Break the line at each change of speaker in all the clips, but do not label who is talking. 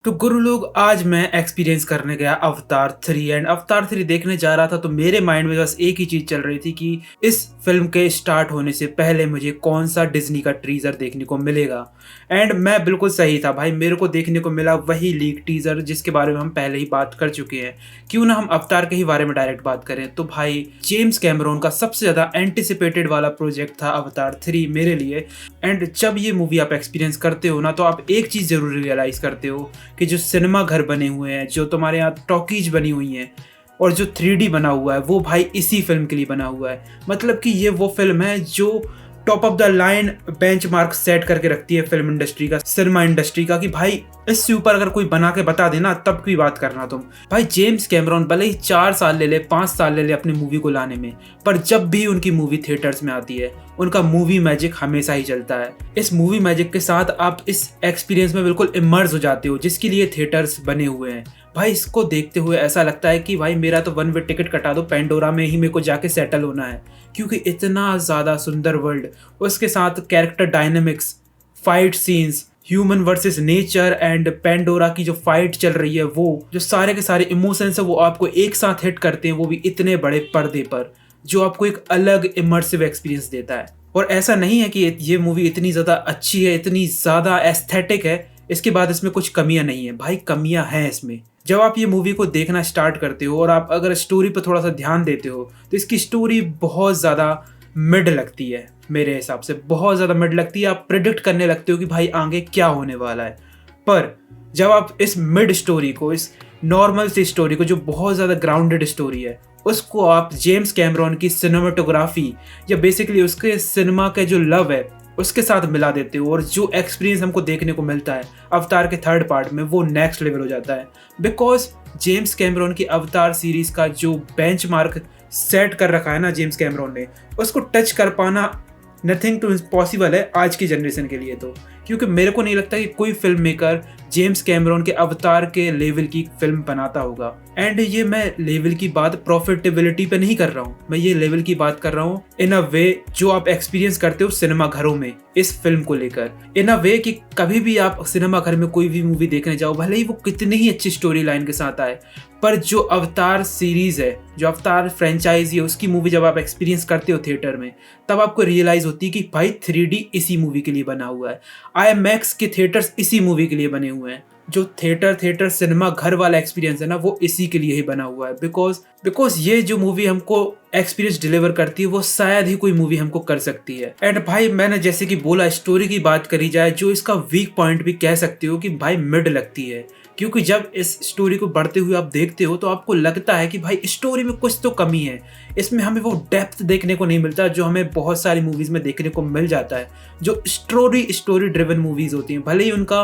तो गुरु लोग, आज मैं एक्सपीरियंस करने गया अवतार 3 एंड अवतार 3 देखने जा रहा था। तो मेरे माइंड में बस एक ही चीज़ चल रही थी कि इस फिल्म के स्टार्ट होने से पहले मुझे कौन सा डिज्नी का टीज़र देखने को मिलेगा। एंड मैं बिल्कुल सही था भाई, मेरे को देखने को मिला वही लीक टीज़र जिसके बारे में हम पहले ही बात कर चुके हैं। क्यों ना हम अवतार के ही बारे में डायरेक्ट बात करें। तो भाई जेम्स कैमरून का सबसे ज़्यादा एंटिसिपेटेड वाला प्रोजेक्ट था अवतार 3 मेरे लिए। एंड जब ये मूवी आप एक्सपीरियंस करते हो ना, तो आप एक चीज़ ज़रूर रियलाइज़ करते हो कि जो सिनेमा घर बने हुए हैं, जो तुम्हारे यहाँ टॉकीज बनी हुई हैं और जो 3D बना हुआ है, वो भाई इसी फिल्म के लिए बना हुआ है। मतलब कि ये वो फिल्म है जो top of the line benchmark set करके रखती है फिल्म इंडस्ट्री का, सिनेमा इंडस्ट्री का, कि भाई इससे ऊपर अगर कोई बना के बता देना तब की बात करना तुम। भाई जेम्स कैमरून भले ही 4 साल ले ले, 5 साल ले ले अपनी मूवी को लाने में, पर जब भी उनकी मूवी थिएटर्स में आती है उनका मूवी मैजिक हमेशा ही चलता है। इस मूवी मैजिक के साथ आप इस एक्सपीरियंस में बिल्कुल इमर्स हो जाते हो जिसके लिए थिएटर्स बने हुए हैं। भाई इसको देखते हुए ऐसा लगता है कि भाई मेरा तो 1 वे टिकट कटा दो, पेंडोरा में ही मेरे को जाके सेटल होना है। क्योंकि इतना ज़्यादा सुंदर वर्ल्ड, उसके साथ character dynamics, fight scenes, human versus nature and Pandora की जो फाइट चल रही है, वो जो सारे के सारे इमोशंस है वो आपको एक साथ हिट करते हैं, वो भी इतने बड़े पर्दे पर, जो आपको एक अलग इमर्सिव एक्सपीरियंस देता है। और ऐसा नहीं है कि ये मूवी इतनी ज़्यादा अच्छी है, इतनी ज़्यादा एस्थेटिक है, इसके बाद इसमें कुछ कमियां नहीं है। भाई कमियां हैं इसमें। जब आप ये मूवी को देखना स्टार्ट करते हो और आप अगर स्टोरी पर थोड़ा सा ध्यान देते हो तो इसकी स्टोरी बहुत ज़्यादा मिड लगती है। मेरे हिसाब से बहुत ज़्यादा मिड लगती है। आप प्रिडिक्ट करने लगते हो कि भाई आगे क्या होने वाला है। पर जब आप इस मिड स्टोरी को, इस नॉर्मल सी स्टोरी को, जो बहुत ज़्यादा ग्राउंडेड स्टोरी है, उसको आप जेम्स कैमरून की सिनेमाटोग्राफी या बेसिकली उसके सिनेमा के जो लव है उसके साथ मिला देते हो, और जो एक्सपीरियंस हमको देखने को मिलता है अवतार के 3rd पार्ट में, वो नेक्स्ट लेवल हो जाता है। बिकॉज जेम्स कैमरून की अवतार सीरीज का जो बेंचमार्क सेट कर रखा है ना जेम्स कैमरून ने, उसको टच कर पाना नथिंग टू इम्पॉसिबल है आज की जनरेशन के लिए। तो क्योंकि मेरे को नहीं लगता कि कोई फिल्म मेकर जेम्स कैमरून के अवतार के लेवल की फिल्म बनाता होगा। एंड ये मैं लेवल की बात प्रॉफिटेबिलिटी पे नहीं कर रहा हूँ, मैं ये लेवल की बात कर रहा हूँ इन अ वे जो आप एक्सपीरियंस करते हो सिनेमा घरों में इस फिल्म को लेकर। इन अ वे कि कभी भी आप सिनेमा घर में कोई भी मूवी देखने जाओ, भले ही वो कितनी ही अच्छी स्टोरी लाइन के साथ आए, पर जो अवतार सीरीज है, जो अवतार फ्रेंचाइजी है, उसकी मूवी जब आप एक्सपीरियंस करते हो थिएटर में, तब आपको रियलाइज होती है कि भाई 3D इसी मूवी के लिए बना हुआ है। IMAX के थिएटर्स इसी मूवी के लिए बने हुए हैं। जो थिएटर सिनेमा घर वाला एक्सपीरियंस है ना, वो इसी के लिए ही बना हुआ है। बिकॉज ये जो मूवी हमको एक्सपीरियंस डिलीवर करती है, वो शायद ही कोई मूवी हमको कर सकती है। एंड भाई मैंने जैसे कि बोला, स्टोरी की बात करी जाए, जो इसका वीक पॉइंट भी कह सकते हो कि भाई मिड लगती है। क्योंकि जब इस स्टोरी को बढ़ते हुए आप देखते हो तो आपको लगता है कि भाई स्टोरी में कुछ तो कमी है, इसमें हमें वो डेप्थ देखने को नहीं मिलता जो हमें बहुत सारी मूवीज़ में देखने को मिल जाता है। जो स्टोरी ड्रिवन मूवीज़ होती हैं, भले ही उनका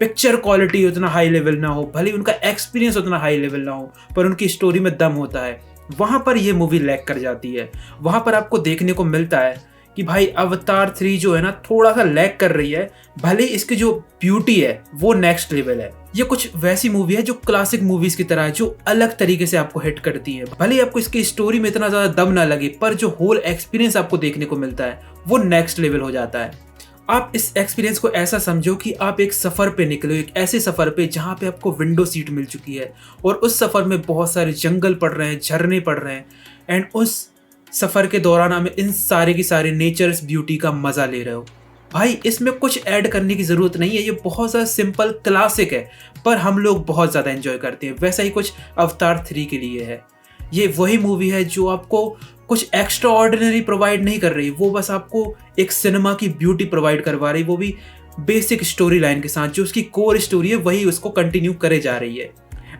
पिक्चर क्वालिटी उतना हाई लेवल ना हो, भले ही उनका एक्सपीरियंस उतना हाई लेवल ना हो, पर उनकी स्टोरी में दम होता है। वहाँ पर ये मूवी लैग कर जाती है। वहाँ पर आपको देखने को मिलता है कि भाई अवतार 3 जो है ना, थोड़ा सा लैग कर रही है। भले इसकी जो ब्यूटी है वो नेक्स्ट लेवल है। ये कुछ वैसी मूवी है जो क्लासिक मूवीज की तरह है, जो अलग तरीके से आपको हिट करती है। भले ही आपको इसकी स्टोरी में इतना ज्यादा दम ना लगे, पर जो होल एक्सपीरियंस आपको देखने को मिलता है वो नेक्स्ट लेवल हो जाता है। आप इस एक्सपीरियंस को ऐसा समझो कि आप एक सफ़र पे निकले हो, एक ऐसे सफ़र पे जहाँ पे आपको विंडो सीट मिल चुकी है, और उस सफ़र में बहुत सारे जंगल पड़ रहे हैं, झरने पड़ रहे हैं, एंड उस सफ़र के दौरान हमें इन सारे की सारे नेचर्स ब्यूटी का मज़ा ले रहे हो। भाई इसमें कुछ ऐड करने की ज़रूरत नहीं है, ये बहुत ज़्यादा सिंपल क्लासिक है, पर हम लोग बहुत ज़्यादा एंजॉय करते हैं। वैसा ही कुछ अवतार 3 के लिए है। ये वही मूवी है जो आपको कुछ एक्स्ट्रा ऑर्डिनरी प्रोवाइड नहीं कर रही, वो बस आपको एक सिनेमा की ब्यूटी प्रोवाइड करवा रही, वो भी बेसिक स्टोरी लाइन के साथ। जो उसकी कोर स्टोरी है वही उसको कंटिन्यू करे जा रही है।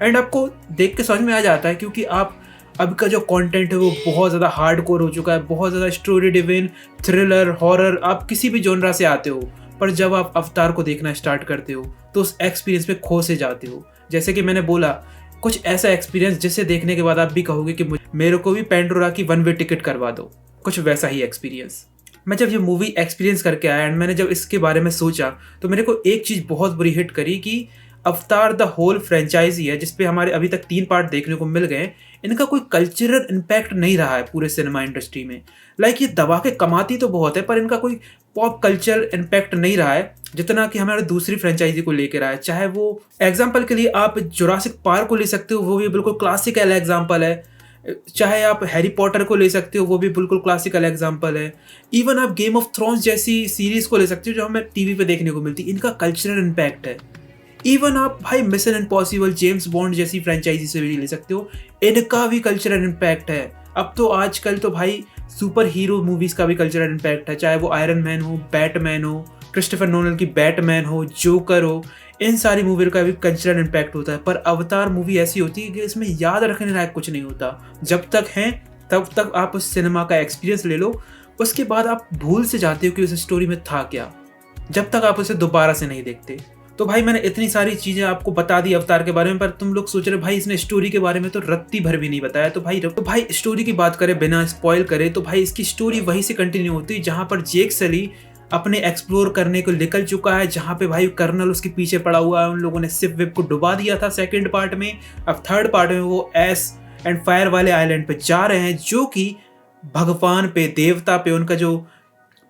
एंड आपको देख के समझ में आ जाता है, क्योंकि आप अब का जो कंटेंट है वो बहुत ज़्यादा हार्डकोर हो चुका है, बहुत ज़्यादा स्टोरी ड्रिवन, थ्रिलर, हॉरर, आप किसी भी जॉनरा से आते हो, पर जब आप अवतार को देखना स्टार्ट करते हो तो उस एक्सपीरियंस में खो से जाते हो। जैसे कि मैंने बोला, कुछ ऐसा एक्सपीरियंस जिसे देखने के बाद आप भी कहोगे कि मेरे को भी पेंडोरा की 1 वे टिकट करवा दो। कुछ वैसा ही एक्सपीरियंस। मैं जब ये मूवी एक्सपीरियंस करके आया एंड मैंने जब इसके बारे में सोचा, तो मेरे को एक चीज़ बहुत बुरी हिट करी कि अवतार द होल फ्रेंचाइजी है, जिसपे हमारे अभी तक 3 पार्ट देखने को मिल गए, इनका कोई कल्चरल इम्पैक्ट नहीं रहा है पूरे सिनेमा इंडस्ट्री में। लाइक ये दबा के कमाती तो बहुत है, पर इनका कोई पॉप कल्चर इम्पैक्ट नहीं रहा है। जितना कि हमारे दूसरी फ्रेंचाइजी को लेकर आया। चाहे वो एग्जाम्पल के लिए आप जुरासिक पार्क को ले सकते हो, वो भी बिल्कुल क्लासिकल एग्जाम्पल है। चाहे आप हैरी पॉटर को ले सकते हो, वो भी बिल्कुल क्लासिकल एग्जाम्पल है। इवन आप गेम ऑफ थ्रोन्स जैसी सीरीज को ले सकते हो जो हमें टीवी पे देखने को मिलती है, इनका कल्चरल इम्पैक्ट है। इवन आप भाई मिशन इम्पॉसिबल, जेम्स बॉन्ड जैसी फ्रेंचाइजी से भी ले सकते हो, इनका भी कल्चरल इम्पैक्ट है। अब तो आजकल तो भाई सुपर हीरो मूवीज का भी कल्चरल इम्पैक्ट है, चाहे वो आयरन मैन हो, बैटमैन हो, क्रिस्टोफर नोलन की बैटमैन हो, जोकर हो, इन सारी मूवी का भी कल्चरल इम्पैक्ट होता है। पर अवतार मूवी ऐसी होती है कि इसमें याद रखने लायक कुछ नहीं होता। जब तक हैं तब तक आप उस सिनेमा का एक्सपीरियंस ले लो, उसके बाद आप भूल से जाते हो कि उस स्टोरी में था क्या, जब तक आप उसे दोबारा से नहीं देखते। तो भाई मैंने इतनी सारी चीज़ें आपको बता दी अवतार के बारे में, पर तुम लोग सोच रहे भाई इसने स्टोरी के बारे में तो रत्ती भर भी नहीं बताया। तो भाई स्टोरी की बात करें बिना स्पॉइल करे तो भाई इसकी स्टोरी वहीं से कंटिन्यू होती है जहाँ पर जेक सली अपने एक्सप्लोर करने को निकल चुका है, जहाँ पे भाई कर्नल उसके पीछे पड़ा हुआ है। उन लोगों ने शिप विप को डुबा दिया था सेकेंड पार्ट में। अब थर्ड पार्ट में वो एस एंड फायर वाले आइलैंड पे जा रहे हैं, जो कि भगवान पे, देवता पे, उनका जो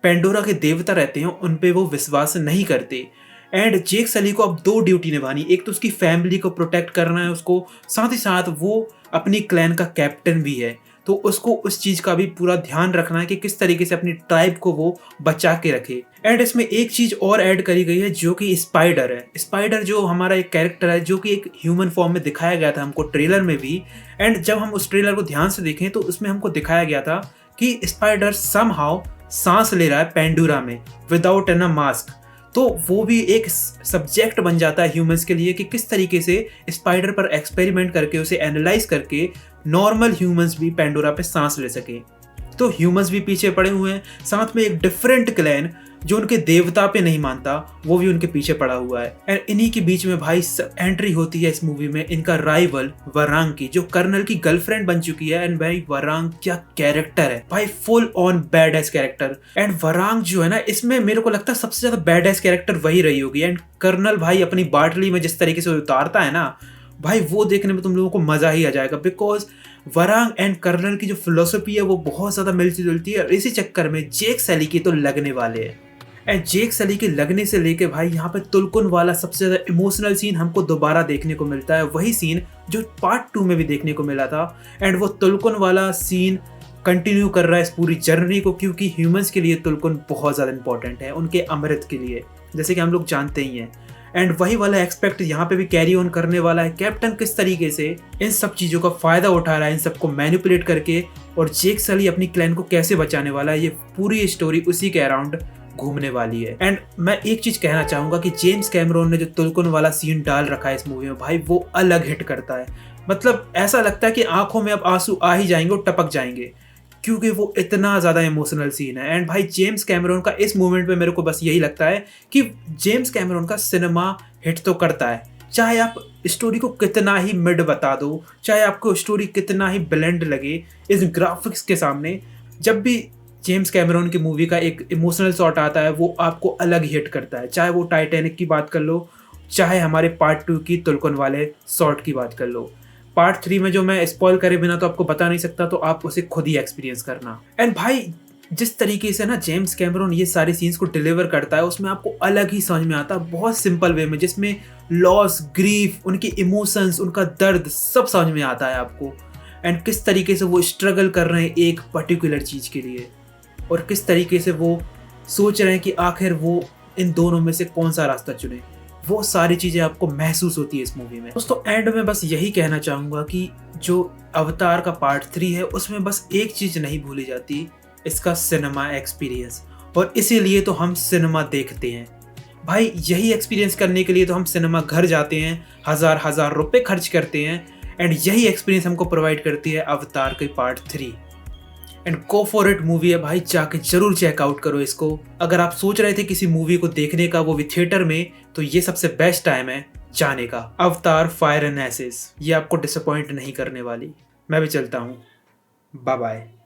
पेंडोरा के देवता रहते हैं उन पे वो विश्वास नहीं करते। एंड जेक सली को अब दो ड्यूटी निभानी, एक तो उसकी फैमिली को प्रोटेक्ट करना है उसको, साथ ही साथ वो अपनी क्लैन का कैप्टन भी है, तो उसको उस चीज़ का भी पूरा ध्यान रखना है कि किस तरीके से अपनी ट्राइब को वो बचा के रखे। एंड इसमें एक चीज़ और ऐड करी गई है जो कि स्पाइडर है। स्पाइडर जो हमारा एक कैरेक्टर है जो कि एक ह्यूमन फॉर्म में दिखाया गया था हमको ट्रेलर में भी। एंड जब हम उस ट्रेलर को ध्यान से देखें तो उसमें हमको दिखाया गया था कि स्पाइडर समहाउ सांस ले रहा है पेंडोरा में विदाउट एन अ मास्क। तो वो भी एक सब्जेक्ट बन जाता है ह्यूमंस के लिए कि किस तरीके से स्पाइडर पर एक्सपेरिमेंट करके उसे एनालाइज करके नॉर्मल ह्यूमंस भी पेंडोरा पे सांस ले सके। तो ह्यूमंस भी पीछे पड़े हुए हैं, साथ में एक डिफरेंट क्लैन जो उनके देवता पे नहीं मानता वो भी उनके पीछे पड़ा हुआ है। एंड इन्हीं के बीच में भाई एंट्री होती है इस मूवी में इनका राइवल वरांग की, जो कर्नल की गर्लफ्रेंड बन चुकी है। एंड भाई वरांग क्या कैरेक्टर है भाई, full on bad ass character. And Varang जो है ना, इसमें मेरे को लगता है सबसे ज्यादा बैड एस कैरेक्टर वही रही होगी। एंड कर्नल भाई अपनी बाटली में जिस तरीके से उतारता है ना भाई, वो देखने में तुम लोगों को मजा ही आ जाएगा। बिकॉज वरांग एंड कर्नल की जो फिलोसफी है वो बहुत ज्यादा मिलती जुलती है, और इसी चक्कर में जेक सली की तो लगने वाले हैं। एंड जेक सली के लगने से लेके भाई यहाँ पे तुलकुन वाला सबसे ज्यादा इमोशनल सीन हमको दोबारा देखने को मिलता है, वही सीन जो पार्ट 2 में भी देखने को मिला था। एंड वो तुलकुन वाला सीन कंटिन्यू कर रहा है इस पूरी जर्नी को, क्योंकि ह्यूमंस के लिए तुलकुन बहुत ज़्यादा इंपॉर्टेंट है, उनके अमृत के लिए, जैसे कि हम लोग जानते ही हैं। एंड वही वाला एक्सपेक्ट यहाँ पे भी कैरी ऑन करने वाला है। कैप्टन किस तरीके से इन सब चीज़ों का फ़ायदा उठा रहा है, इन सबको मैनिपुलेट करके, और जेक सली अपनी क्लैन को कैसे बचाने वाला है, ये पूरी स्टोरी उसी के अराउंड घूमने वाली है। एंड मैं एक चीज़ कहना चाहूँगा कि जेम्स कैमरॉन ने जो तुलकुन वाला सीन डाल रखा है इस मूवी में भाई, वो अलग हिट करता है। मतलब ऐसा लगता है कि आंखों में अब आंसू आ ही जाएंगे और टपक जाएंगे, क्योंकि वो इतना ज़्यादा इमोशनल सीन है। एंड भाई जेम्स कैमरॉन का इस मोमेंट पे मेरे को बस यही लगता है कि जेम्स कैमरॉन का सिनेमा हिट तो करता है, चाहे आप स्टोरी को कितना ही मिड बता दो, चाहे आपको स्टोरी कितना ही ब्लेंड लगे इस ग्राफिक्स के सामने, जब भी जेम्स कैमरॉन की मूवी का एक इमोशनल शॉट आता है वो आपको अलग ही हिट करता है। चाहे वो टाइटैनिक की बात कर लो, चाहे हमारे पार्ट 2 की तुलकुन वाले शॉट की बात कर लो। पार्ट 3 में जो मैं स्पॉइल करे बिना तो आपको बता नहीं सकता, तो आप उसे खुद ही एक्सपीरियंस करना। एंड भाई जिस तरीके से ना जेम्स कैमरॉन ये सारी सीन्स को डिलीवर करता है, उसमें आपको अलग ही समझ में आता है, बहुत सिंपल वे में, जिसमें लॉस, ग्रीफ, उनके इमोशंस, उनका दर्द सब समझ में आता है आपको। एंड किस तरीके से वो स्ट्रगल कर रहे हैं एक पर्टिकुलर चीज़ के लिए, और किस तरीके से वो सोच रहे हैं कि आखिर वो इन दोनों में से कौन सा रास्ता चुने, वो सारी चीज़ें आपको महसूस होती है इस मूवी में। दोस्तों एंड में बस यही कहना चाहूँगा कि जो अवतार का पार्ट 3 है उसमें बस एक चीज़ नहीं भूली जाती, इसका सिनेमा एक्सपीरियंस। और इसीलिए तो हम सिनेमा देखते हैं भाई, यही एक्सपीरियंस करने के लिए तो हम सिनेमा घर जाते हैं, हज़ार रुपए खर्च करते हैं। एंड यही एक्सपीरियंस हमको प्रोवाइड करती है अवतार के part 3। And go for it movie है भाई, जाके जरूर चेकआउट करो इसको। अगर आप सोच रहे थे किसी मूवी को देखने का, वो भी थिएटर में, तो ये सबसे बेस्ट टाइम है जाने का। अवतार फायर एंड एसेस, ये आपको डिसअपॉइंट नहीं करने वाली। मैं भी चलता हूँ, बाय बाय।